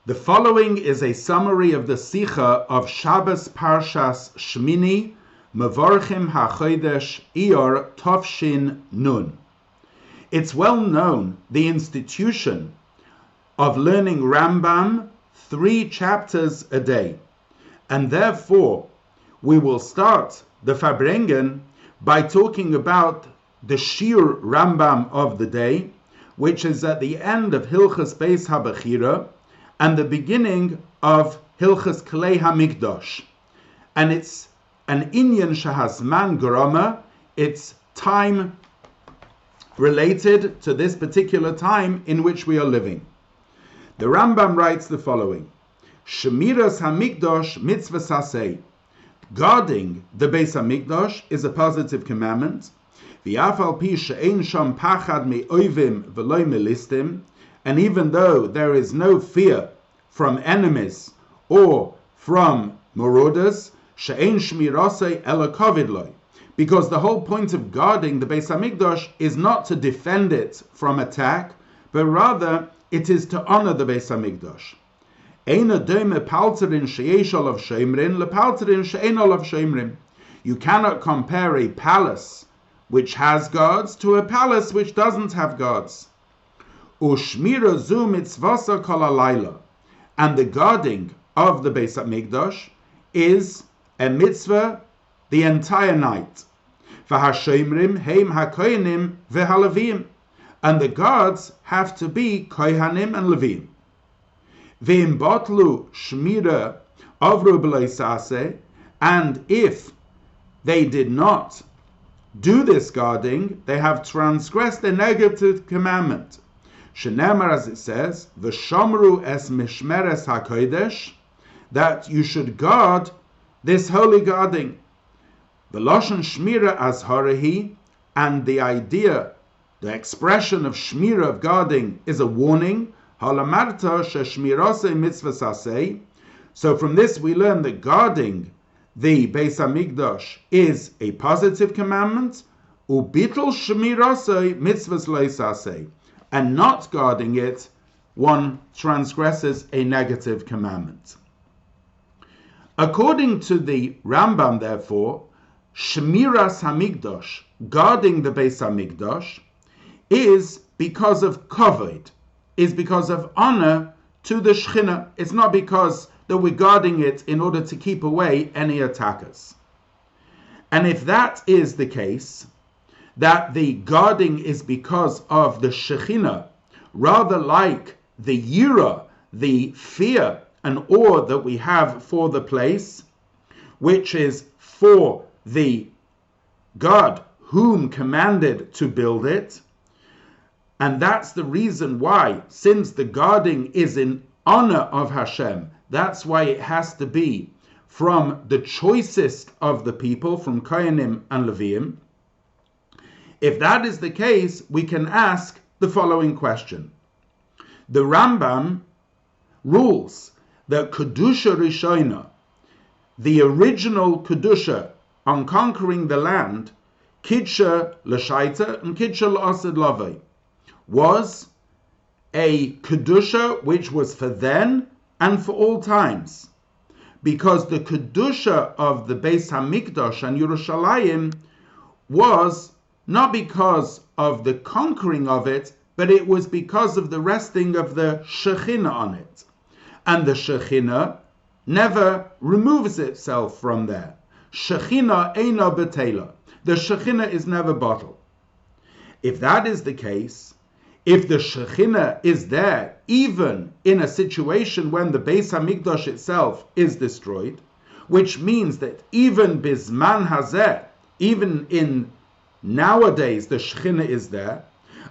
The following is a summary of the Sicha of Shabbos Parshas Shmini, Mevorchim HaChodesh Iyar Tovshin Nun. It's well known, the institution of learning Rambam 3 chapters a day. And therefore, we will start the Farbrengen by talking about the Shir Rambam of the day, which is at the end of Hilchas Beis HaBechira, and the beginning of Hilchas Klei HaMikdash. And it's an Inyan Shahazman Garama, it's time related to this particular time in which we are living. The Rambam writes the following: Shemiras HaMikdash mitzvah saseh. Guarding the Beis HaMikdash is a positive commandment. V'af al pi she'ein sham pachad me'oivim v'lo melistim. And even though there is no fear from enemies or from marauders, she'ein shmirasei ela kovid lo, because the whole point of guarding the Beis HaMikdash is not to defend it from attack, but rather it is to honor the Beis HaMikdash. Eina dome palterin she'esh olav shomrin lepalterin she'ein olav shomrin. You cannot compare a palace which has guards to a palace which doesn't have guards. Ushmira zu mitzvasa kol halayla. And the guarding of the Beis HaMikdash is a mitzvah the entire night. V'hashomrim heim hakohanim v'halavim. And the guards have to be kohanim and levim. V'im botlu shmira avru b'lo saseh. And if they did not do this guarding, they have transgressed a negative commandment. Shenemar, as it says, v'shomru es mishmeres hakodesh, that you should guard this holy guarding. V'loshen shmira azharahi, and the idea, the expression of shmira, of guarding, is a warning. Halamarta sheshmirase mitzvah saseh. So from this we learn that guarding the Beis HaMikdash is a positive commandment. Ubitl shmirase mitzvahs lo saseh. And not guarding it, one transgresses a negative commandment. According to the Rambam, therefore, Shmiras HaMikdash, guarding the Beis HaMikdash, is because of kavod, is because of honor to the Shechina. It's not because that we're guarding it in order to keep away any attackers. And if that is the case, that the guarding is because of the Shekhinah, rather like the Yira, the fear and awe that we have for the place, which is for the God whom commanded to build it. And that's the reason why, since the guarding is in honor of Hashem, that's why it has to be from the choicest of the people, from Kohanim and Leviim. If that is the case, we can ask the following question. The Rambam rules that Kedusha Rishona, the original Kedusha on conquering the land, Kidsha L'Shaita and Kidsha L'Osed Lavei, was a Kedusha which was for then and for all times. Because the Kedusha of the Beis HaMikdash and Yerushalayim was not because of the conquering of it, but it was because of the resting of the Shekhinah on it. And the Shekhinah never removes itself from there. Shekhinah eina betela. The Shekhinah is never bottled. If that is the case, if the Shekhinah is there, even in a situation when the Beis HaMikdash itself is destroyed, which means that even bisman hazeh, even in nowadays, the Shekhinah is there,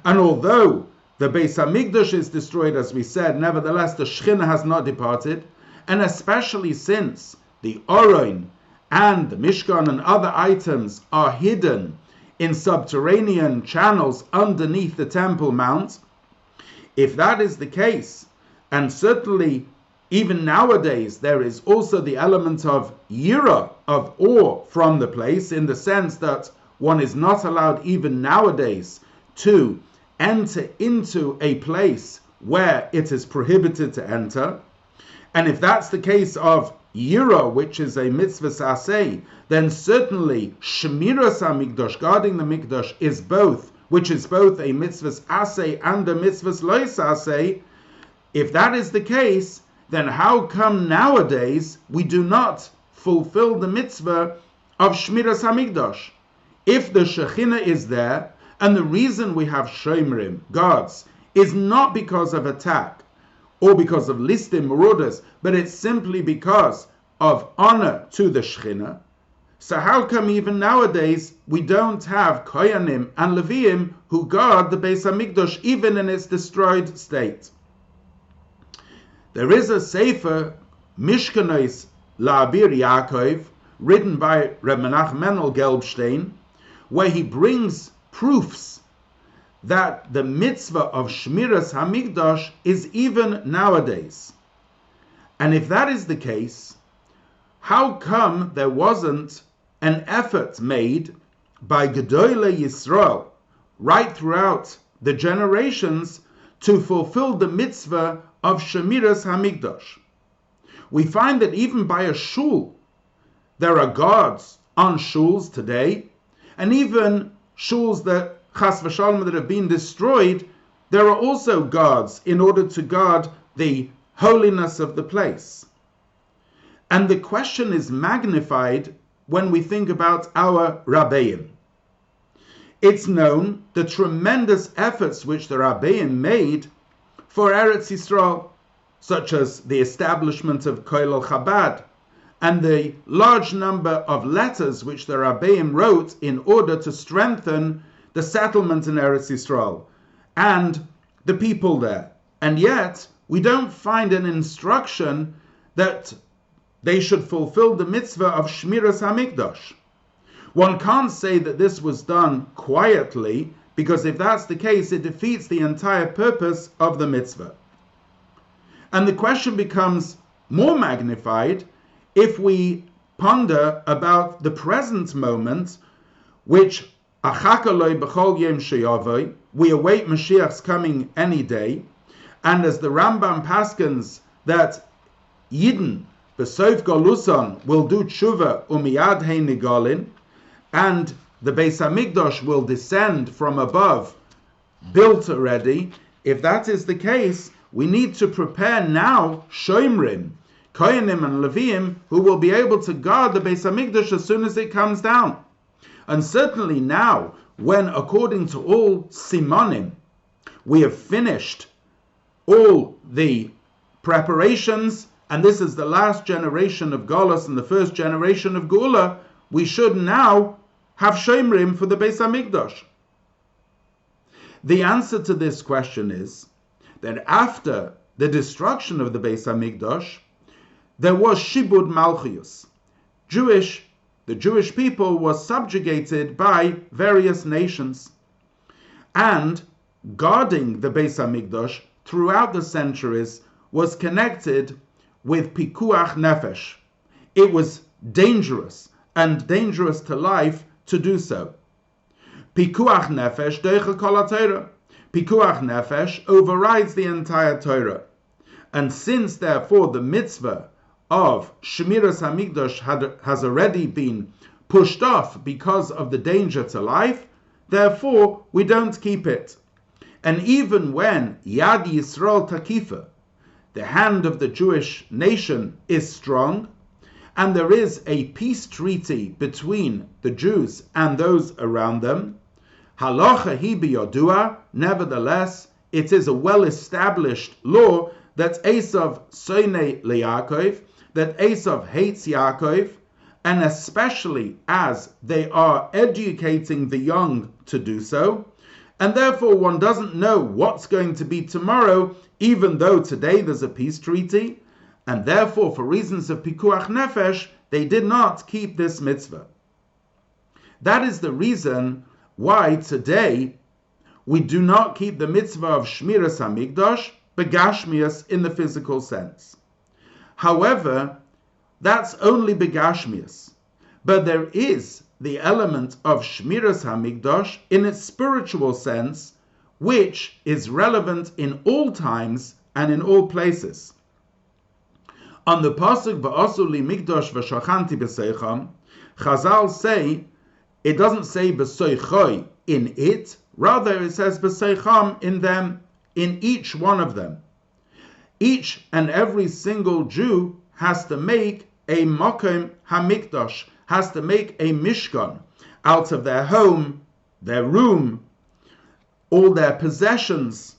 and although the Beis HaMikdash is destroyed, as we said, nevertheless the Shekhinah has not departed, and especially since the Oron and the Mishkan and other items are hidden in subterranean channels underneath the Temple Mount. If that is the case, and certainly even nowadays there is also the element of yira, of awe from the place, in the sense that one is not allowed even nowadays to enter into a place where it is prohibited to enter. And if that's the case of Yira, which is a mitzvah aseh, then certainly Shmiras HaMikdash, guarding the Mikdash, is both, which is both a mitzvah aseh and a mitzvah lois aseh. If that is the case, then how come nowadays we do not fulfill the mitzvah of Shmiras HaMikdash? If the Shekhinah is there, and the reason we have Shomrim, guards, is not because of attack, or because of listim marauders, but it's simply because of honor to the Shekhinah, so how come even nowadays we don't have Koyanim and Leviim who guard the Beis HaMikdash even in its destroyed state? There is a Sefer, Mishkanos La'abir Yaakov, written by Reb Menachem Mendel Gelbstein, where he brings proofs that the mitzvah of Shmiras HaMikdash is even nowadays. And if that is the case, how come there wasn't an effort made by Gedolei Yisrael right throughout the generations to fulfill the mitzvah of Shmiras HaMikdash? We find that even by a shul, there are guards on shuls today, and even shuls that Chas v'shalom that have been destroyed, there are also guards in order to guard the holiness of the place. And the question is magnified when we think about our Rabbeim. It's known the tremendous efforts which the Rabbeim made for Eretz Yisrael, such as the establishment of Koilel Chabad, and the large number of letters which the Rabbeim wrote in order to strengthen the settlement in Eretz Yisrael and the people there. And yet, we don't find an instruction that they should fulfill the mitzvah of Shmiras HaMikdash. One can't say that this was done quietly, because if that's the case, it defeats the entire purpose of the mitzvah. And the question becomes more magnified if we ponder about the present moment, which we await Mashiach's coming any day, and as the Rambam paskens that Yidden b'soif Galuson will do tshuva umiyad hein nigolin, and the Beis HaMikdash will descend from above, built already. If that is the case, we need to prepare now Shomrim, Koyanim and Leviim, who will be able to guard the Beis HaMikdash as soon as it comes down. And certainly now, when according to all Simonim, we have finished all the preparations, and this is the last generation of Golus and the first generation of Geula, we should now have Shomrim for the Beis HaMikdash. The answer to this question is that after the destruction of the Beis HaMikdash, there was Shibud Malchus. The Jewish people was subjugated by various nations, and guarding the Beis HaMikdash throughout the centuries was connected with Pikuach Nefesh. It was dangerous, and dangerous to life to do so. Pikuach Nefesh deicha kol haTorah. Pikuach Nefesh overrides the entire Torah. And since therefore the mitzvah of Shmiras HaMikdash has already been pushed off because of the danger to life, therefore we don't keep it. And even when Yad Yisrael Takifa, the hand of the Jewish nation, is strong, and there is a peace treaty between the Jews and those around them, halacha hi biyodua, nevertheless, it is a well-established law that Esav soine leYaakov, that Esav hates Yaakov, and especially as they are educating the young to do so, and therefore one doesn't know what's going to be tomorrow, even though today there's a peace treaty, and therefore for reasons of Pikuach Nefesh, they did not keep this mitzvah. That is the reason why today we do not keep the mitzvah of Shmiras HaMikdash, begashmias in the physical sense. However, that's only begashmias. But there is the element of Shmiras HaMikdash in its spiritual sense, which is relevant in all times and in all places. On the pasuk v'asu li mikdash v'shachanti b'seicham, Chazal say it doesn't say b'seichoi in it, rather it says b'seicham in them, in each one of them. Each and every single Jew has to make a Mokem HaMikdash, has to make a Mishkan out of their home, their room, all their possessions,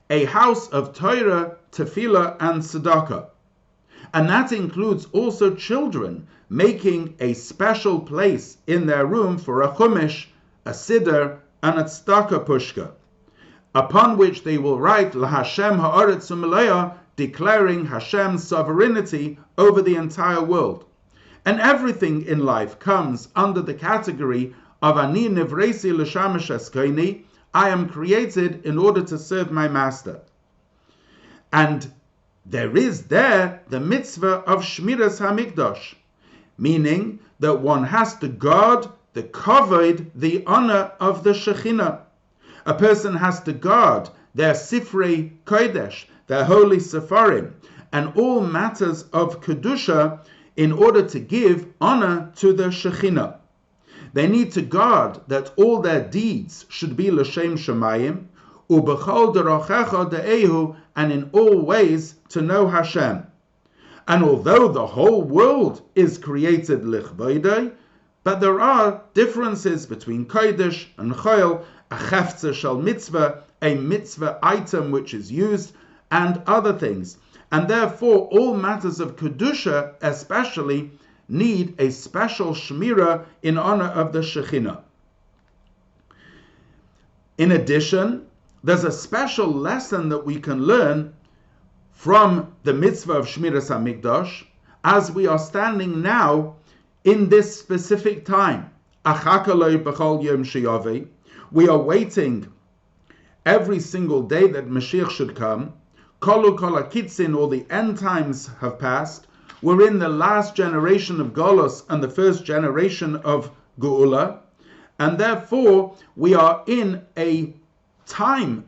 a house of Torah, Tefillah, and Tzedakah. And that includes also children making a special place in their room for a Chumash, a Siddur, and a Tzedakah Pushka, upon which they will write LaHashem Ha'aretz U'Meleah, declaring Hashem's sovereignty over the entire world. And everything in life comes under the category of Ani Nivresi L'Shamash Eskoini, I am created in order to serve my master. And there is there the mitzvah of Shmiras HaMikdash, meaning that one has to guard the kavod, the honor of the Shekhinah. A person has to guard their Sifrei Kodesh, their holy Sefarim, and all matters of Kedusha in order to give honor to the Shekhinah. They need to guard that all their deeds should be L'Shem Shemayim, U'bechol Derochecha De'ehu, and in all ways to know Hashem. And although the whole world is created Lichvoidei, but there are differences between Kodesh and Chol, a Chefza Shel Mitzvah, a mitzvah item which is used, and other things. And therefore, all matters of Kedusha, especially, need a special Shmira in honor of the Shekhinah. In addition, there's a special lesson that we can learn from the mitzvah of Shmiras HaMikdash as we are standing now in this specific time. Achakaloi b'chol yom sheyavi. We are waiting every single day that Mashiach should come. Kolu kol hakitzin, all the end times have passed. We're in the last generation of Golos and the first generation of Geula. And therefore, we are in a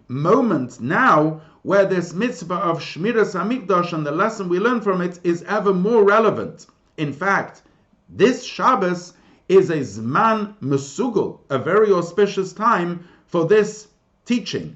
moment now where this mitzvah of Shmiras HaMikdash and the lesson we learn from it is ever more relevant. In fact, this Shabbos is a Zman Mesugel, a very auspicious time for this teaching.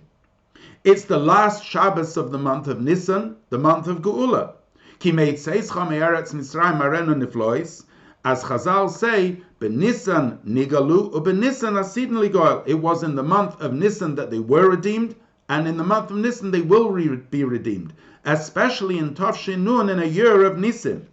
It's the last Shabbos of the month of Nisan, the month of Geula. Ki meitzeischa me'eretz Mitzrayim arenu niflois, as Chazal say, b'Nisan nigalu u'b'Nisan asidin ligoel. It was in the month of Nisan that they were redeemed, and in the month of Nisan they will be redeemed, especially in Tov Nun, in a year of Nisan.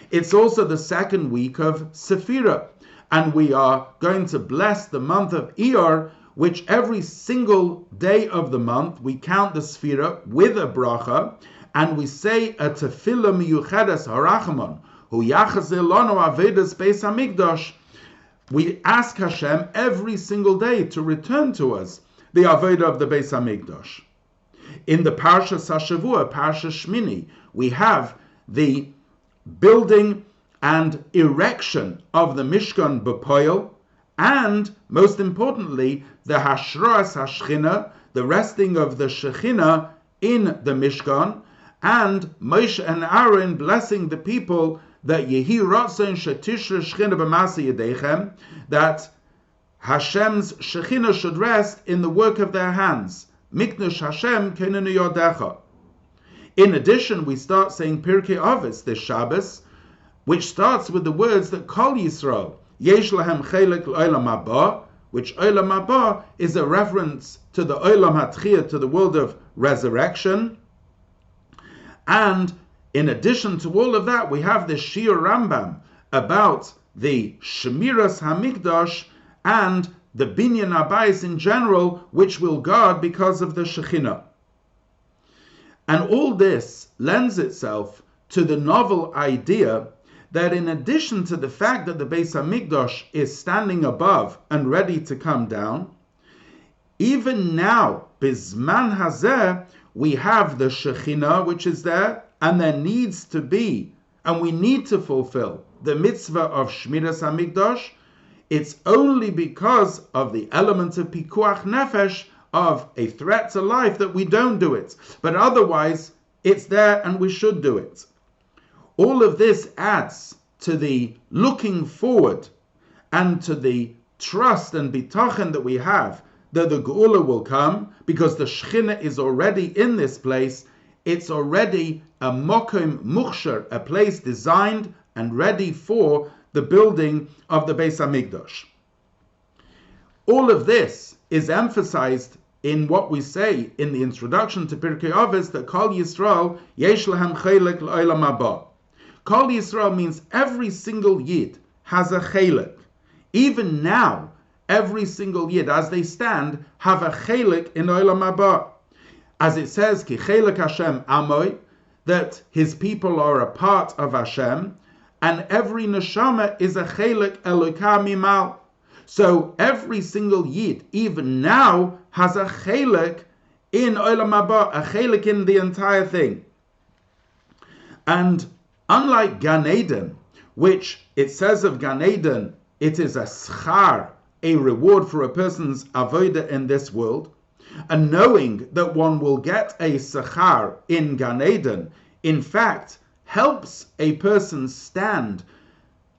It's also the second week of Sephirah, and we are going to bless the month of Iyar, which every single day of the month we count the Sephirah with a bracha, and we say a tefillah miyuchedes harachamon, hu yachazeh lanu avedas beis hamikdash. We ask Hashem every single day to return to us the avodah of the beis hamikdash. In the Parsha Sashavua, Parsha Shmini, we have the building and erection of the Mishkan B'Poel, and most importantly, the Hashras HaShechina, the resting of the Shechina in the Mishkan, and Moshe and Aaron blessing the people that Yehi Ratzon Shetishra Shechina B'Masa Yedechem, that Hashem's Shechina should rest in the work of their hands. Mikdash Hashem Kenenu Yodecha. In addition, we start saying Pirkei Avos this Shabbos, which starts with the words that Kol Yisrael Yesh Lahem Chelek L'Olam Haba, which Olam Haba is a reference to the Olam HaTchiyah, to the world of resurrection. And in addition to all of that, we have the Shir Rambam about the Shemiras HaMikdash and the Binyan Abayis in general, which will guard because of the Shekhinah. And all this lends itself to the novel idea that in addition to the fact that the Beis HaMikdash is standing above and ready to come down, even now, Bizman Hazeh, we have the Shekhinah which is there, and there needs to be, and we need to fulfill the mitzvah of Shmiras HaMikdash. It's only because of the element of Pikuach Nefesh, of a threat to life, that we don't do it. But otherwise, it's there and we should do it. All of this adds to the looking forward and to the trust and bitachon that we have that the Geula will come, because the Shechina is already in this place. It's already a mokum muchshar, a place designed and ready for the building of the Beis Hamikdash. All of this is emphasized in what we say in the introduction to Pirkei Avos, that Kol Yisrael yesh lahem chelek l'olam haba. Kol Yisrael means every single Yid has a chelek. Even now, every single Yid, as they stand, have a chelek in olam haba. As it says, Ki chelek Hashem amoy, that his people are a part of Hashem, and every neshama is a chelek Eloka mimal. So every single Yid, even now, has a chelek in olam haba, a chelek in the entire thing. And unlike Gan Eden, which it says of Gan Eden, it is a schar, a reward for a person's avodah in this world, and knowing that one will get a schar in Gan Eden, in fact, helps a person stand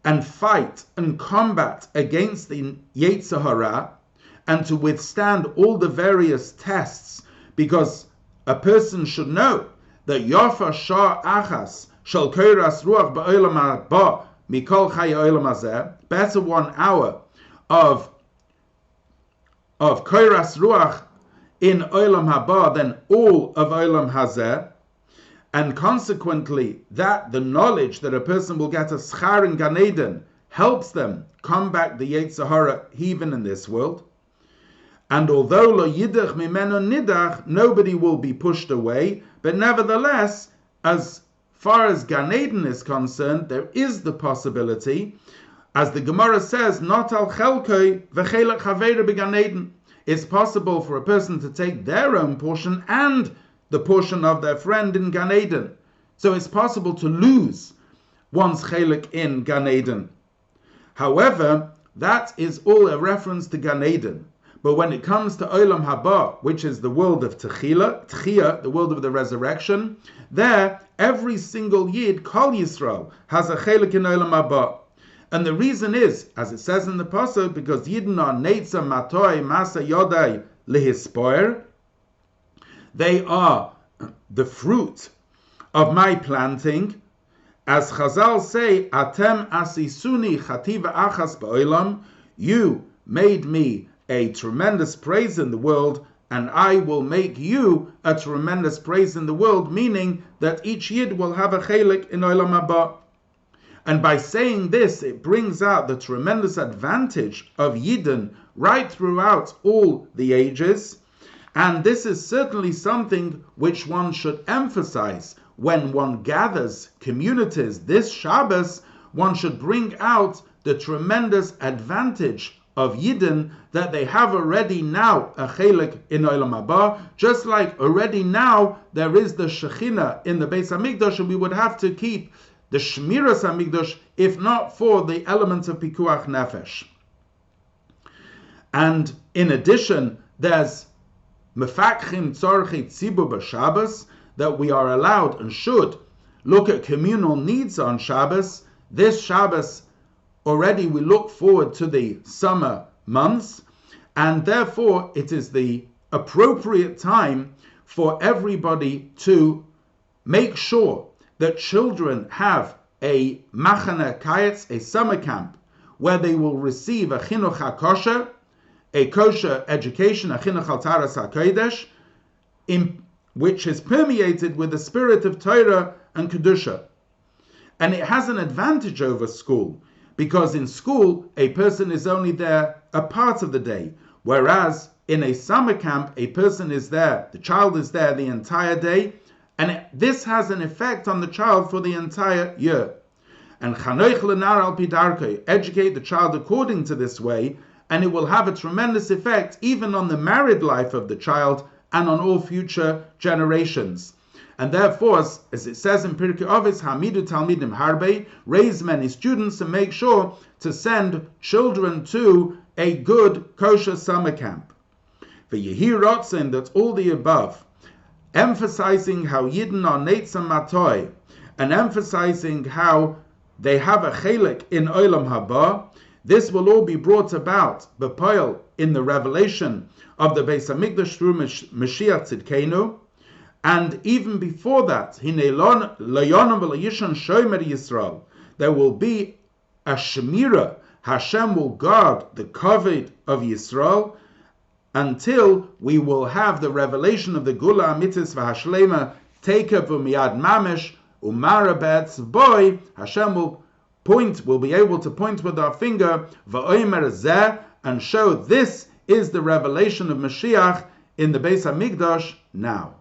and fight and combat against the Yetzer Hara, and to withstand all the various tests, because a person should know that Yafa Shah Achas Shal Koras Ruach Ba'olam Haba Mikol Chaya Olam Hazeh, better 1 hour of Koras Ruach in Olam Haba than all of Olam Hazeh, and consequently that the knowledge that a person will get a schar in Gan Eden helps them combat the Yetzer Hara even in this world. And although lo yidach mimeno nidach, nobody will be pushed away, but nevertheless, as far as Gan Eden is concerned, there is the possibility, as the Gemara says, not al chelkoi v'chelek chaveira b'Gan Eden. It's possible for a person to take their own portion and the portion of their friend in Gan Eden. So it's possible to lose one's chelek in Gan Eden. However, that is all a reference to Gan Eden. But when it comes to Olam Haba, which is the world of Tchiyah, the world of the resurrection, there, every single Yid, Kol Yisrael, has a chelek in Olam Haba. And the reason is, as it says in the Pasuk, because Yidden are Neitza Matoi Masa Yodai Lehispoir, they are the fruit of my planting. As Chazal say, Atem asisuni chativa achas ba'olam, you made me a tremendous praise in the world, and I will make you a tremendous praise in the world, meaning that each Yid will have a chelek in Olam Haba. And by saying this, it brings out the tremendous advantage of Yidden right throughout all the ages. And this is certainly something which one should emphasize when one gathers communities this Shabbos. One should bring out the tremendous advantage of Yidden, that they have already now a chelek in Olam Haba, just like already now there is the Shechina in the Beis Hamikdash, and we would have to keep the Shmiras Hamikdash if not for the elements of Pikuach Nefesh. And in addition, there's Mefakchim Tzorchi Tzibur b'Shabbos, that we are allowed and should look at communal needs on Shabbos. This Shabbos already we look forward to the summer months, and therefore it is the appropriate time for everybody to make sure that children have a machane kayetz, a summer camp, where they will receive a chinuch hakosher, a kosher education, a chinuch al taras hakodesh, which is permeated with the spirit of Torah and Kedusha. And it has an advantage over school, because in school, a person is only there a part of the day, whereas in a summer camp, a person is there, the child is there the entire day, and this has an effect on the child for the entire year. And Chanoich Lenar al Pidarkei, educate the child according to this way, and it will have a tremendous effect even on the married life of the child and on all future generations. And therefore, as it says in Pirkei Avos, Hamidu Talmidim Harbe, raise many students and make sure to send children to a good kosher summer camp. For Yehi Rotzen, that's all the above, emphasizing how Yidden are Neitza Matoi, and emphasizing how they have a chelik in Olam Haba. This will all be brought about b'poel in the revelation of the Beis Hamikdash through Mashiach Tzidkenu, and even before that, there will be a Shemira. Hashem will guard the kavod of Yisrael until we will have the revelation of the Gula Amitis v'Hashlema Tekev u'miyad mamish umara be'etzvoi. Hashem will be able to point with our finger v'oimer zeh, and show this is the revelation of Mashiach in the Beis Hamikdash now.